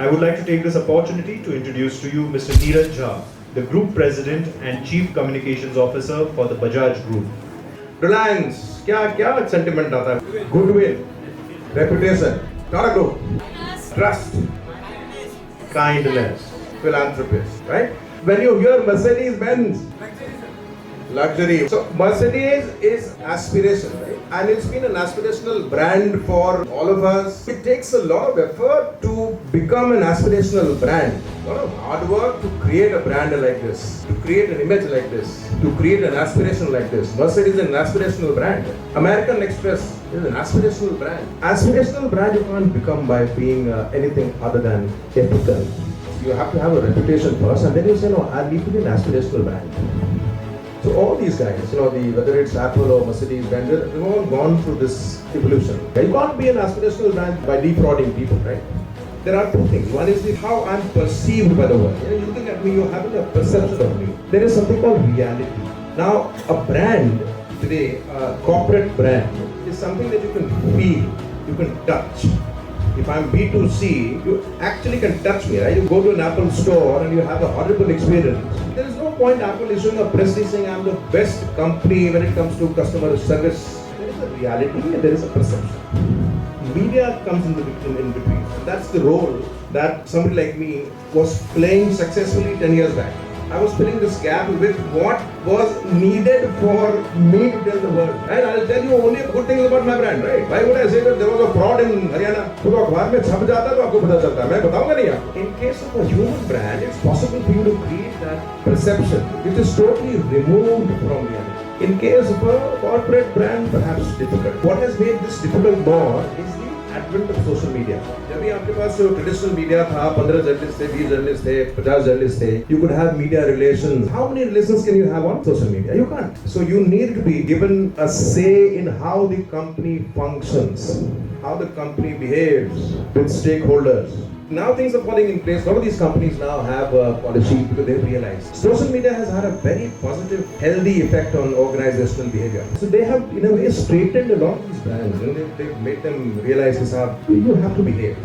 I would like to take this opportunity to introduce to you Mr. Neeraj, the Group President and Chief Communications Officer for the Bajaj Group. Reliance, क्या sentiment आता है? Goodwill, reputation, not a group. Trust, kindness, philanthropist, right? When you hear Mercedes-Benz, luxury. So Mercedes is aspiration, right? And it's been an aspirational brand for all of us. It takes a lot of effort to become an aspirational brand. A lot of hard work to create a brand like this, to create an image like this, to create an aspiration like this. Mercedes is an aspirational brand. American Express is an aspirational brand. Aspirational brand you can't become by being anything other than ethical. You have to have a reputation first, and then you say, no, I need to be an aspirational brand. So all these guys, whether it's Apple or Mercedes, they've all gone through this evolution. You can't be an aspirational brand by defrauding people, right? There are two things. One is how I'm perceived by the world. You're looking at me, you're having a perception of me. There is something called reality. Now, a brand today, a corporate brand, is something that you can feel, you can touch. If I'm B2C, you actually can touch me, right? You go to an Apple store and you have a horrible experience. There is no point Apple issuing a press release saying I'm the best company when it comes to customer service. There is a reality and there is a perception. Media comes in between. That's the role that somebody like me was playing successfully 10 years back. I was filling this gap with what was needed for me to tell the world. And I'll tell you only good things about my brand, right? Why would I say that there was a fraud in Haryana? In case of a human brand, it's possible for you to create that perception which is totally removed from reality. In case of a corporate brand, perhaps difficult. What has made this difficult more is the advent of social media. जब भी आपके पास traditional media था, 15 journalists थे, 20 journalists थे, 50 journalists थे, you could have media relations. How many relations can you have on social media? You can't. So you need to be given a say in how the company functions, how the company behaves with stakeholders. Now things are falling in place. A lot of these companies now have a policy because they've realized social media has had a very positive, healthy effect on organizational behavior. So they have, in a way, straightened a lot of these brands. They've made them realize this: you have to behave.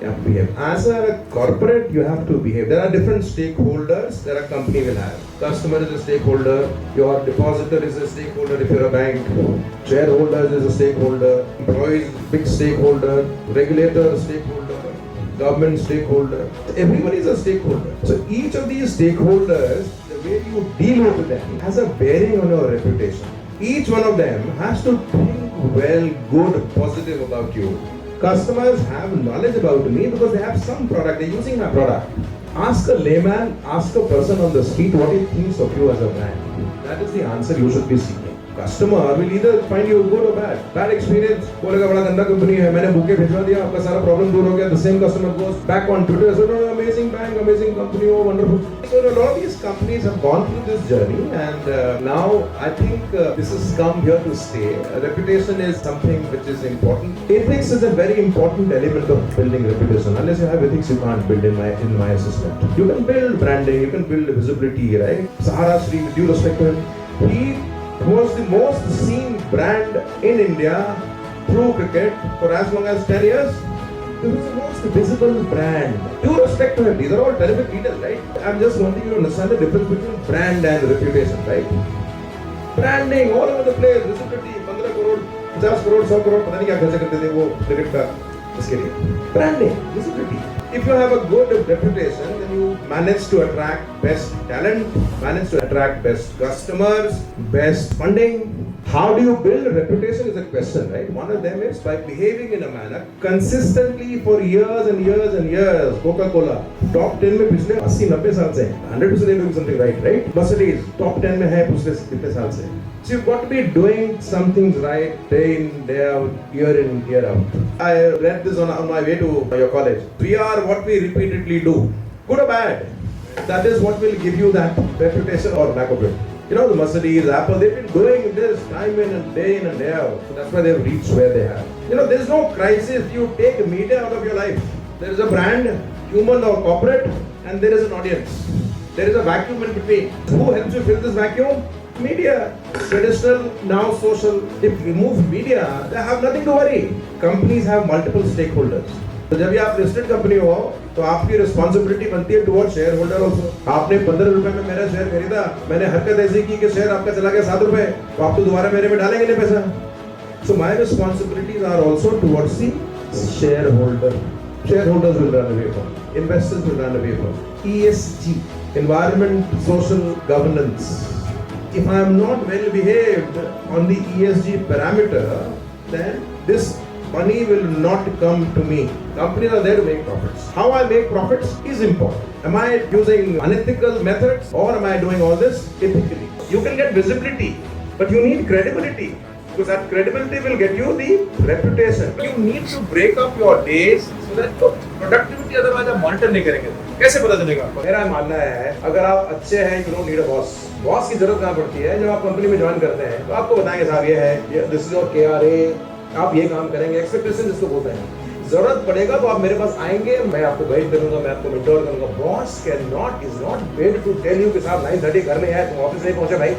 You have to behave. As a corporate, you have to behave. There are different stakeholders that a company will have. Customer is a stakeholder. Your depositor is a stakeholder if you're a bank. Shareholders is a stakeholder. Employees, big stakeholder. Regulator, stakeholder. Government stakeholder. Everybody is a stakeholder. So each of these stakeholders, the way you deal with them has a bearing on your reputation. Each one of them has to think well, good, positive about you. Customers have knowledge about me because they have some product, they're using my product. Ask a layman, ask a person on the street what he thinks of you as a brand. That is the answer you should be seeking. Customer will either find you good or bad. Bad experience, बोलेगा बड़ा गंदा company है, मैंने bouquet भिजवा दिया, आपका सारा problem दूर हो गया. The same customer goes back on Twitter, so no, amazing bank, amazing company, oh wonderful. So a lot of these companies have gone through this journey, and now I think this has come here to stay. Reputation is something which is important. Ethics is a very important element of building reputation. Unless you have ethics, you can't build in my assessment. You can build branding, you can build visibility, right? Sahara Sri, with due respect to him, he was the most seen brand in India through cricket for as long as 10 years. He was the most visible brand. Due respect to him, these are all terrific leaders, right? I'm just wanting you to understand the difference between brand and reputation, right? Branding all over the place, visibility, 15 crore, 50 crore, 100 crore, पता नहीं क्या खर्च करते थे वो cricket का इसके लिए. Branding, visibility. If you have a good reputation, then you manage to attract best talent, manage to attract best customers, best funding. How do you build a reputation is a question, right? One of them is by behaving in a manner consistently for years and years and years. Coca-Cola, top 10 में पिछले 80-90 साल से 100% they're doing something right? Mercedes, top 10 में है पिछले कितने साल से. So you've got to be doing some things right day in, day out, year in, year out. I read this on my way to your college. We are what we repeatedly do, good or bad. That is what will give you that reputation or lack of it. You know, the Mercedes, Apple, they've been doing this time in and day out. So that's why they've reached where they have. You know, there's no crisis. You take media out of your life. There is a brand, human or corporate, and there is an audience. There is a vacuum in between. Who helps you fill this vacuum? Media. Traditional, now social. If you remove media, they have nothing to worry. Companies have multiple stakeholders. तो जब ये आप listed company हो तो आपकी responsibility बनती है toward share holder also. आपने 15 रुपए में मेरा शेयर खरीदा, मैंने हरकत ऐसी की कि शेयर आपका चला गया 7 रुपए, तो आप तो दोबारा मेरे में डालेंगे नहीं पैसा। So my responsibilities are also towards the shareholder. Shareholders will run away from, investors will run away from. ESG, environment, social governance. If I am not well behaved on the ESG parameter, then this money will not come to me. Companies are there to make profits. How I make profits is important. Am I using unethical methods or am I doing all this ethically? You can get visibility, but you need credibility. Because that credibility will get you the reputation. You need to break up your days so that your productivity otherwise आप monitor नहीं करेंगे। कैसे पता चलेगा आपको? मेरा मानना है अगर आप अच्छे हैं you don't need a boss. Boss की जरूरत कहाँ पड़ती है? जब आप कंपनी में ज्वाइन करते हैं तो आपको बताएंगे साहब ये है, this is your KRA, आप ये काम करेंगे, एक्सपेक्टेशन जिसको बोलते हैं। जरूरत पड़ेगा तो आप मेरे पास आएंगे, मैं आपको गाइड करूंगा, मैं आपको मेंटोर करूंगा। Boss is not paid to tell you कि साहब 9:30 घर में है, तुम ऑफिस नहीं पहुंचे भाई।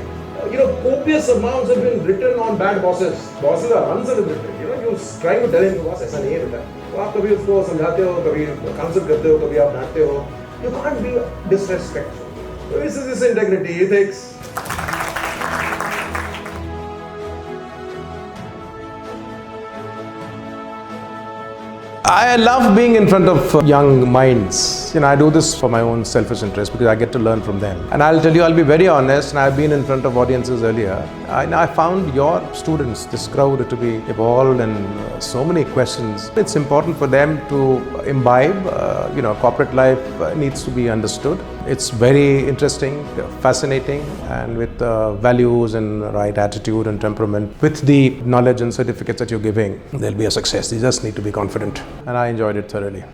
You know, copious amounts have been written on bad bosses. Bosses are uncelebrated. You know, you're trying to tell him, boss ऐसा नहीं है बेटा। तो आप कभी उसको समझाते हो, कभी काउंसिल करते हो, कभी आप डांटते हो। You can't be disrespectful. So this is integrity, ethics. I love being in front of young minds. I do this for my own selfish interest because I get to learn from them. And I'll tell you, I'll be very honest, and I've been in front of audiences earlier. I found your students, this crowd, to be evolved and so many questions. It's important for them to imbibe. Corporate life needs to be understood. It's very interesting, fascinating, and with values and right attitude and temperament, with the knowledge and certificates that you're giving, there'll be a success. You just need to be confident. And I enjoyed it thoroughly.